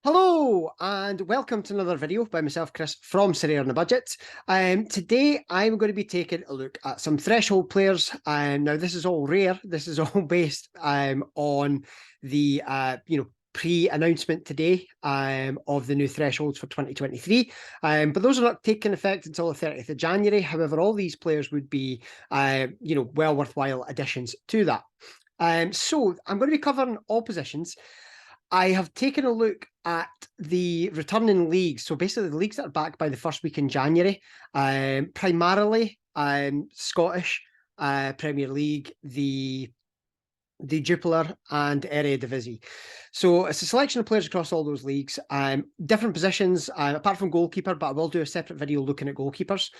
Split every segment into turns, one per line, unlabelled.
Hello and welcome to another video by myself, Chris, from Sorare on the Budget. Today I'm going to be taking a look at some threshold players. Now this is all rare. This is all based on the pre-announcement today of the new thresholds for 2023. But those are not taking effect until the 30th of January. However, all these players would be well worthwhile additions to that. So I'm going to be covering all positions. I have taken a look at the returning leagues. So basically the leagues that are back by the first week in January, primarily Scottish Premier League, the Jupiler and Eredivisie. So it's a selection of players across all those leagues, different positions, apart from goalkeeper, but I will do a separate video looking at goalkeepers.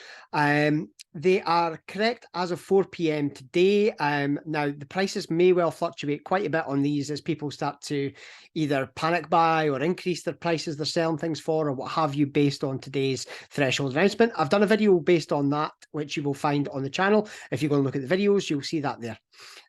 They are correct as of 4 p.m. today. Now, the prices may well fluctuate quite a bit on these as people start to either panic buy or increase their prices they're selling things for or what have you based on today's threshold announcement. I've done a video based on that, which you will find on the channel. If you go and look at the videos, you'll see that there.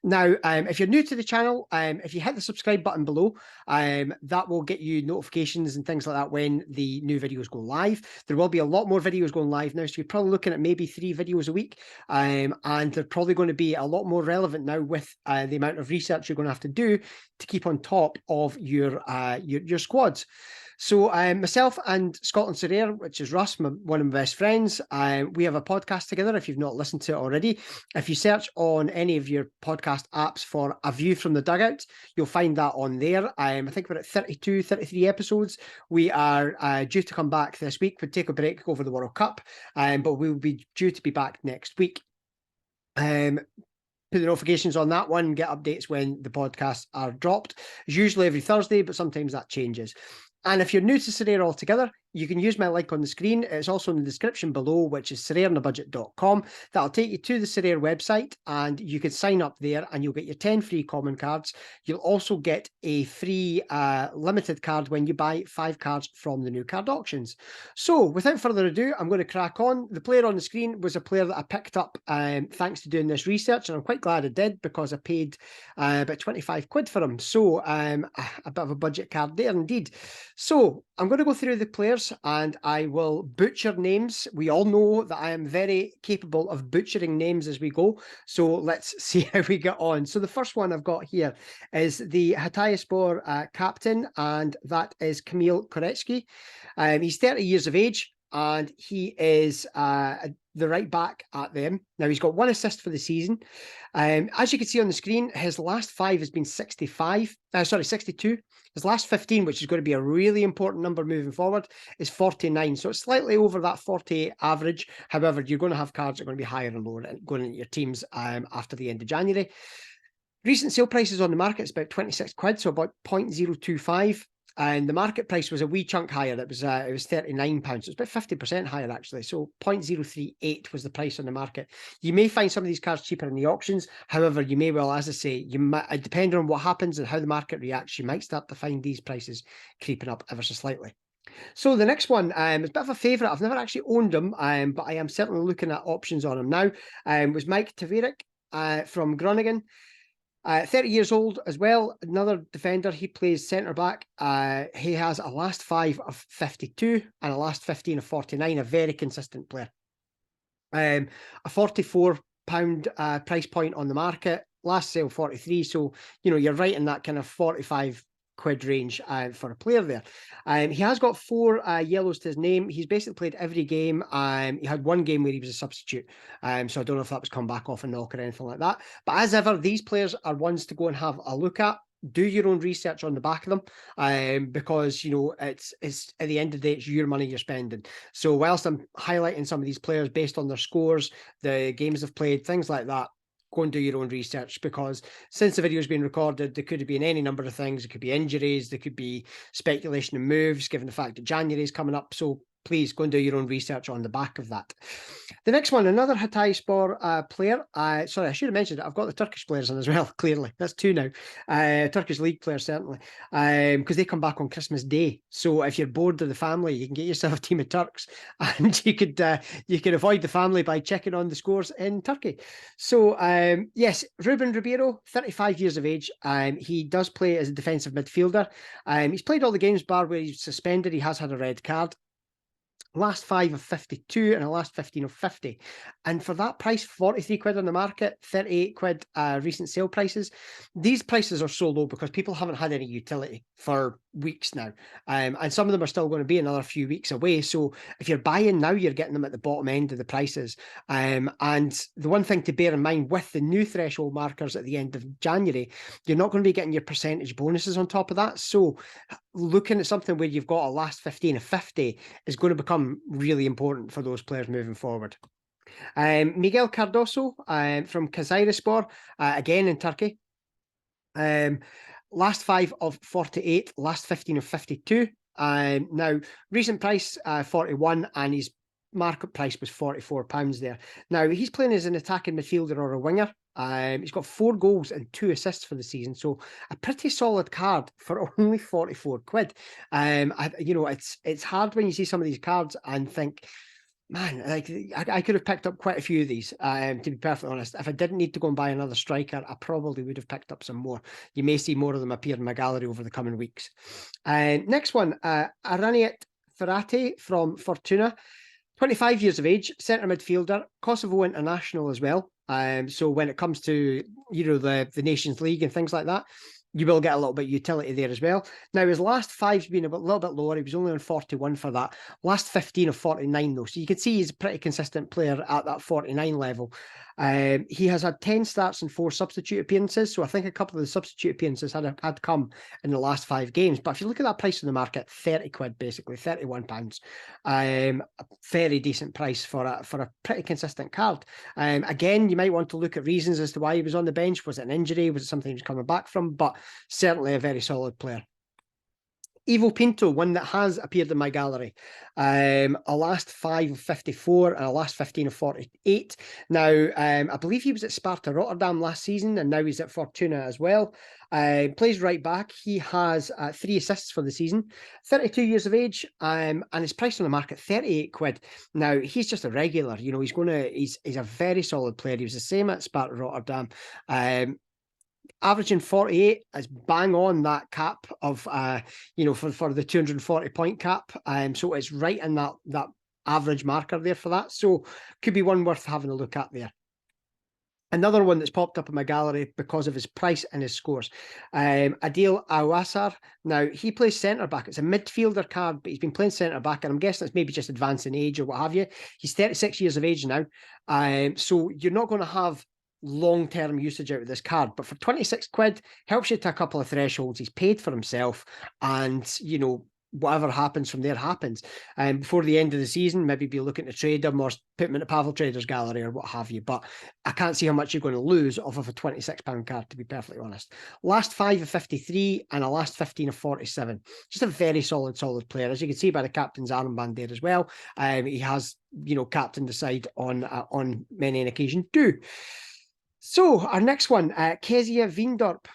Now, if you're new to the channel, if you hit the subscribe button below, that will get you notifications and things like that when the new videos go live. There will be a lot more videos going live now, so you're probably looking at maybe 3 videos a week, and they're probably going to be a lot more relevant now with the amount of research you're going to have to do to keep on top of your squads. So myself and Scotland Sorare, which is Russ, one of my best friends, we have a podcast together if you've not listened to it already. If you search on any of your podcast apps for A View from the Dugout, you'll find that on there. I think we're at 32, 33 episodes. We are due to come back this week. We'll take a break over the World Cup, but we'll be due to be back next week. Put the notifications on that one, get updates when the podcasts are dropped. It's usually every Thursday, but sometimes that changes. And if you're new to Sorare altogether, you can use my link on the screen. It's also in the description below, which is sorareonabudget.com. That'll take you to the Sorare website and you can sign up there and you'll get your 10 free common cards. You'll also get a free limited card when you buy 5 cards from the new card auctions. So without further ado, I'm going to crack on. The player on the screen was a player that I picked up thanks to doing this research, and I'm quite glad I did because I paid about 25 quid for him. So a bit of a budget card there indeed. So I'm going to go through the players and I will butcher names. We all know that I am very capable of butchering names as we go. So let's see how we get on. So the first one I've got here is the Hatayspor captain, and that is Kamil Koretsky. He's 30 years of age and he is the right back at them. Now, he's got 1 assist for the season. As you can see on the screen, his last 5 has been 62. His last 15, which is going to be a really important number moving forward, is 49. So it's slightly over that 48 average. However, you're going to have cards that are going to be higher and lower going into your teams after the end of January. Recent sale prices on the market is about 26 quid, so about 0.025. And the market price was a wee chunk higher. It was £39. So it's about 50% higher, actually. So 0.038 was the price on the market. You may find some of these cards cheaper in the auctions. However, you may well, as I say, you might, depending on what happens and how the market reacts, you might start to find these prices creeping up ever so slightly. So the next one is a bit of a favourite. I've never actually owned him, but I am certainly looking at options on him now. Was Mike Tavarik from Groningen. 30 years old as well, another defender. He plays centre-back. He has a last 5 of 52 and a last 15 of 49, a very consistent player. A £44 price point on the market, last sale 43, so, you're right in that kind of 45 quid range for a player there. He has got 4 yellows to his name. He's basically played every game. He had 1 game where he was a substitute, so I don't know if that was come back off a knock or anything like that. But as ever, these players are ones to go and have a look at. Do your own research on the back of them, because it's at the end of the day, it's your money you're spending. So whilst I'm highlighting some of these players based on their scores, the games they've played, things like that, go and do your own research, because since the video has been recorded, there could have been any number of things. It could be injuries, there could be speculation and moves, given the fact that January is coming up. So please go and do your own research on the back of that. The next one, another Hatayspor player. Sorry, I should have mentioned it. I've got the Turkish players in as well, clearly. That's two now. Turkish league players, certainly. Because they come back on Christmas Day. So if you're bored of the family, you can get yourself a team of Turks and you could avoid the family by checking on the scores in Turkey. So, yes, Ruben Ribeiro, 35 years of age. He does play as a defensive midfielder. He's played all the games bar where he's suspended. He has had a red card. Last 5 of 52 and a last 15 of 50. And for that price, 43 quid on the market, 38 quid recent sale prices. These prices are so low because people haven't had any utility for weeks now. And some of them are still going to be another few weeks away. So if you're buying now, you're getting them at the bottom end of the prices. And the one thing to bear in mind with the new threshold markers at the end of January, you're not going to be getting your percentage bonuses on top of that. So looking at something where you've got a last 15 of 50 is going to become really important for those players moving forward. Miguel Cardoso from Kayserispor, again in Turkey. Last 5 of 48, last 15 of 52. Now, recent price 41, and his market price was £44 there. Now, he's playing as an attacking midfielder or a winger. He's got 4 goals and 2 assists for the season, so a pretty solid card for only 44 quid. It's hard when you see some of these cards and think, man, like I could have picked up quite a few of these, to be perfectly honest. If I didn't need to go and buy another striker, I probably would have picked up some more. You may see more of them appear in my gallery over the coming weeks. Next one, Araniet Ferrate from Fortuna. 25 years of age, centre midfielder, Kosovo international as well. So when it comes to, the Nations League and things like that, you will get a little bit of utility there as well. Now, his last 5's been a little bit lower. He was only on 41 for that. Last 15 of 49, though. So you can see he's a pretty consistent player at that 49 level. He has had 10 starts and 4 substitute appearances. So I think a couple of the substitute appearances had come in the last 5 games. But if you look at that price in the market, 30 quid, basically, £31. A very decent price for a pretty consistent card. Again, you might want to look at reasons as to why he was on the bench. Was it an injury? Was it something he was coming back from? But certainly a very solid player. Ivo Pinto, one that has appeared in my gallery. A last 5 of 54 and a last 15 of 48. Now, I believe he was at Sparta Rotterdam last season, and now he's at Fortuna as well. Plays right back. He has 3 assists for the season. 32 years of age, and his price on the market, 38 quid. Now, he's just a regular. He's a very solid player. He was the same at Sparta Rotterdam. Averaging 48 is bang on that cap of for the 240 point cap. So it's right in that average marker there for that. So could be one worth having a look at there. Another one that's popped up in my gallery because of his price and his scores. Adil Awassar. Now, he plays centre-back. It's a midfielder card, but he's been playing centre-back, and I'm guessing it's maybe just advancing age or what have you. He's 36 years of age now. So you're not going to have long-term usage out of this card, but for 26 quid, helps you to a couple of thresholds. He's paid for himself, and whatever happens from there happens. Before the end of the season, maybe be looking to trade him or put him in a Pavel Traders gallery or what have you, but I can't see how much you're going to lose off of a £26 card, to be perfectly honest. Last 5 of 53 and a last 15 of 47. Just a very solid player, as you can see by the captain's armband there as well. He has captained the side on many an occasion too. So our next one, Kezia Veendorp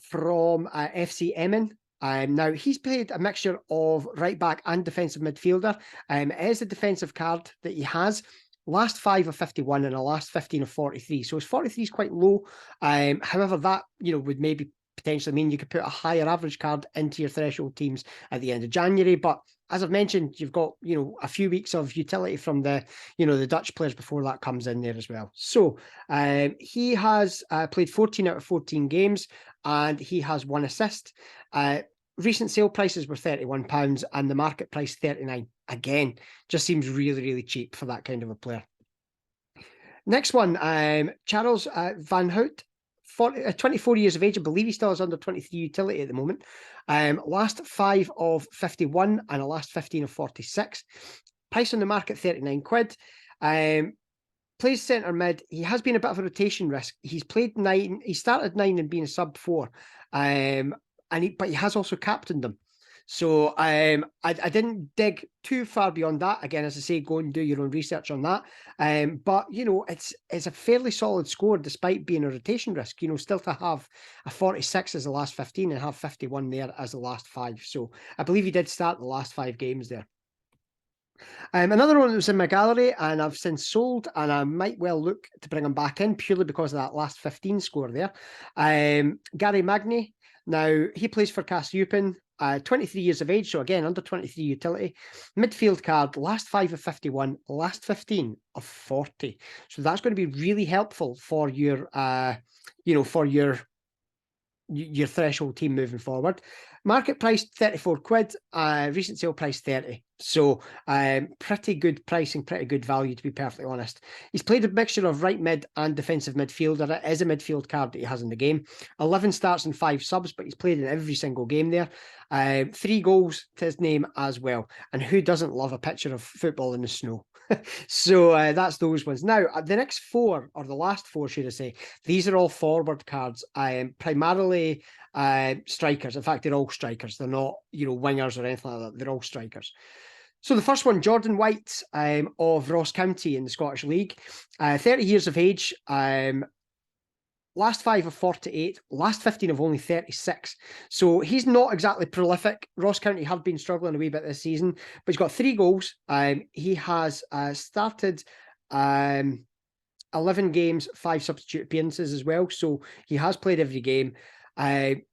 from FC Emmen. Now, he's played a mixture of right back and defensive midfielder. It is a defensive card that he has. Last 5 of 51 and a last 15 of 43. So his 43 is quite low. However, that would maybe potentially mean you could put a higher average card into your threshold teams at the end of January. But as I've mentioned, you've got a few weeks of utility from the the Dutch players before that comes in there as well. So he has played 14 out of 14 games, and he has 1 assist. Recent sale prices were £31 and the market price 39. Again, just seems really cheap for that kind of a player. Next one, Charles Van Hout. 24 years of age. I believe he still has under 23 utility at the moment. Last 5 of 51 and a last 15 of 46. Price on the market, 39 quid. Plays centre mid. He has been a bit of a rotation risk. He's played 9. He started 9 and been a sub 4. But he has also captained them. So I didn't dig too far beyond that. Again, as I say, go and do your own research on that. But it's a fairly solid score despite being a rotation risk. Still to have a 46 as the last 15 and have 51 there as the last 5. So I believe he did start the last 5 games there. Another one that was in my gallery and I've since sold, and I might well look to bring him back in purely because of that last 15 score there. Gary Magny. Now, he plays for Cassiopen, 23 years of age, so again, under 23 utility. Midfield card, last 5 of 51, last 15 of 40. So that's going to be really helpful for your, for your threshold team moving forward. Market price 34 quid, recent sale price 30. So pretty good pricing, pretty good value, to be perfectly honest. He's played a mixture of right mid and defensive midfielder. It is a midfield card that he has in the game. 11 starts and 5 subs, but he's played in every single game there. 3 goals to his name as well. And who doesn't love a picture of football in the snow? So that's those ones. Now, the next 4, or the last 4, should I say, these are all forward cards, primarily strikers. In fact, they're all strikers. They're not, wingers or anything like that. They're all strikers. So the first one, Jordan White of Ross County in the Scottish League, 30 years of age, last 5 of 48, last 15 of only 36. So he's not exactly prolific. Ross County have been struggling a wee bit this season, but he's got 3 goals. He has started 11 games, 5 substitute appearances as well. So he has played every game.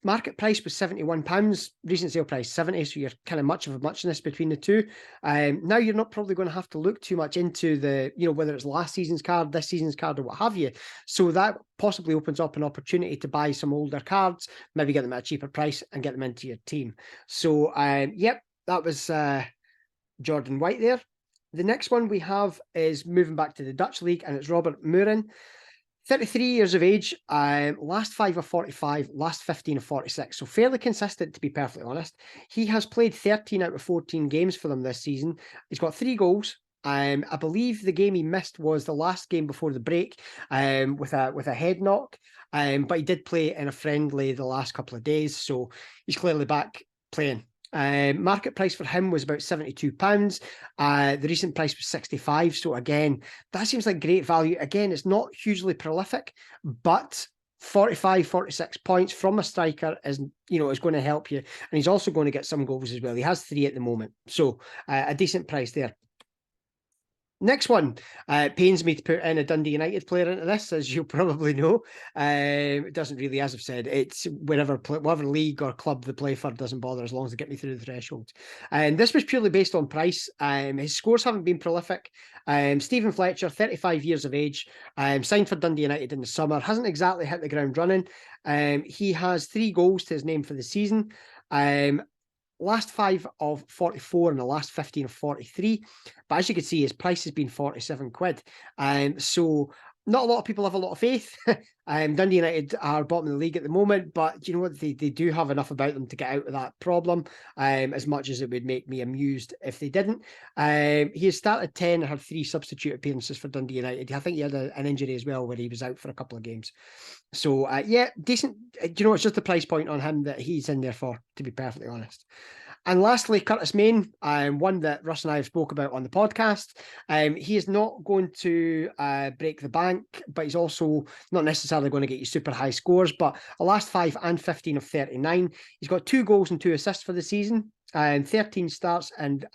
Market price was £71, recent sale price 70, so you're kind of much of a muchness between the two. Now you're not probably going to have to look too much into the, whether it's last season's card, this season's card, or what have you. So that possibly opens up an opportunity to buy some older cards, maybe get them at a cheaper price and get them into your team. So, yep, that was Jordan White there. The next one we have is moving back to the Dutch league, and it's Robert Muren. 33 years of age, last 5 of 45, last 15 of 46. So fairly consistent, to be perfectly honest. He has played 13 out of 14 games for them this season. He's got 3 goals. I believe the game he missed was the last game before the break, with a head knock. But he did play in a friendly the last couple of days, so he's clearly back playing. Market price for him was about £72. The recent price was 65. So again, that seems like great value. Again, it's not hugely prolific, but 45, 46 points from a striker is going to help you. And he's also going to get some goals as well. He has 3 at the moment. So a decent price there. Next one, it pains me to put in a Dundee United player into this, as you'll probably know. It doesn't really, as I've said, it's whatever league or club they play for doesn't bother as long as they get me through the threshold. And this was purely based on price. His scores haven't been prolific. Stephen Fletcher, 35 years of age, signed for Dundee United in the summer, hasn't exactly hit the ground running. He has 3 goals to his name for the season. Last 5 of 44 and the last 15 of 43. But as you can see, his price has been 47 quid. So not a lot of people have a lot of faith. Dundee United are bottom of the league at the moment, but you know what? They do have enough about them to get out of that problem, as much as it would make me amused if they didn't. He has started 10 and had 3 substitute appearances for Dundee United. I think he had an injury as well where he was out for a couple of games. So, yeah, decent. It's just the price point on him that he's in there for, to be perfectly honest. And lastly, Curtis Main, one that Russ and I have spoke about on the podcast. He is not going to break the bank, but he's also not necessarily going to get you super high scores. But a last 5 and 15 of 39. He's got 2 goals and 2 assists for the season, and 13 starts and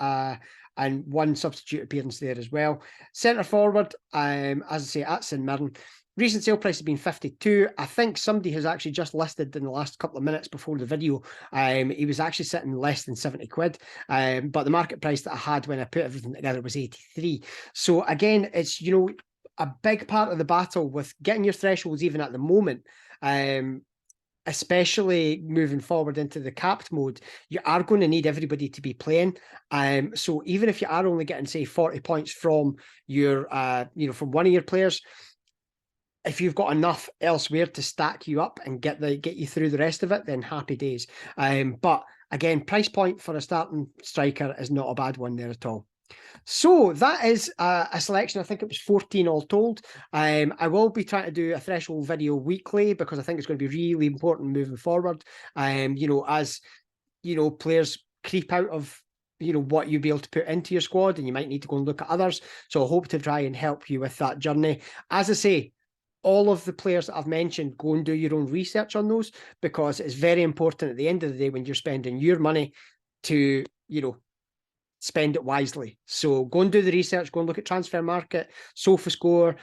1 substitute appearance there as well. Centre forward, as I say, at St Mirren. Recent sale price has been 52. I think somebody has actually just listed in the last couple of minutes before the video. He was actually sitting less than 70 quid. But the market price that I had when I put everything together was 83. So again, it's, a big part of the battle with getting your thresholds even at the moment. Especially moving forward into the capped mode, you are going to need everybody to be playing. So even if you are only getting, say, 40 points from your, from one of your players, if you've got enough elsewhere to stack you up and get you through the rest of it, then happy days. But again, price point for a starting striker is not a bad one there at all. So that is a selection. I think it was 14 all told. I will be trying to do a threshold video weekly because I think it's going to be really important moving forward. As players creep out of what you'd be able to put into your squad, and you might need to go and look at others. So I hope to try and help you with that journey. As I say, all of the players that I've mentioned, go and do your own research on those, because it's very important at the end of the day when you're spending your money to, spend it wisely. So go and do the research, go and look at Transfer Market, SofaScore,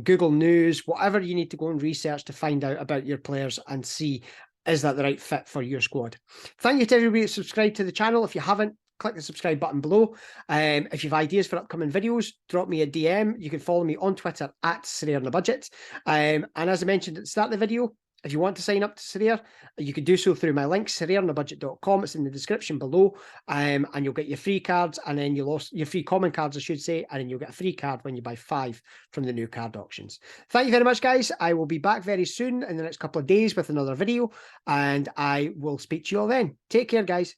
Google News, whatever you need to go and research to find out about your players and see, is that the right fit for your squad? Thank you to everybody that subscribed to the channel. If you haven't, click the subscribe button below. If you have ideas for upcoming videos, drop me a DM. You can follow me on Twitter at Sorare on the Budget. And as I mentioned at the start of the video, if you want to sign up to Sorare, you can do so through my link, sorareonabudget.com. It's in the description below. And you'll get your free cards, and then your free common cards, I should say, and then you'll get a free card when you buy 5 from the new card auctions. Thank you very much, guys. I will be back very soon in the next couple of days with another video, and I will speak to you all then. Take care, guys.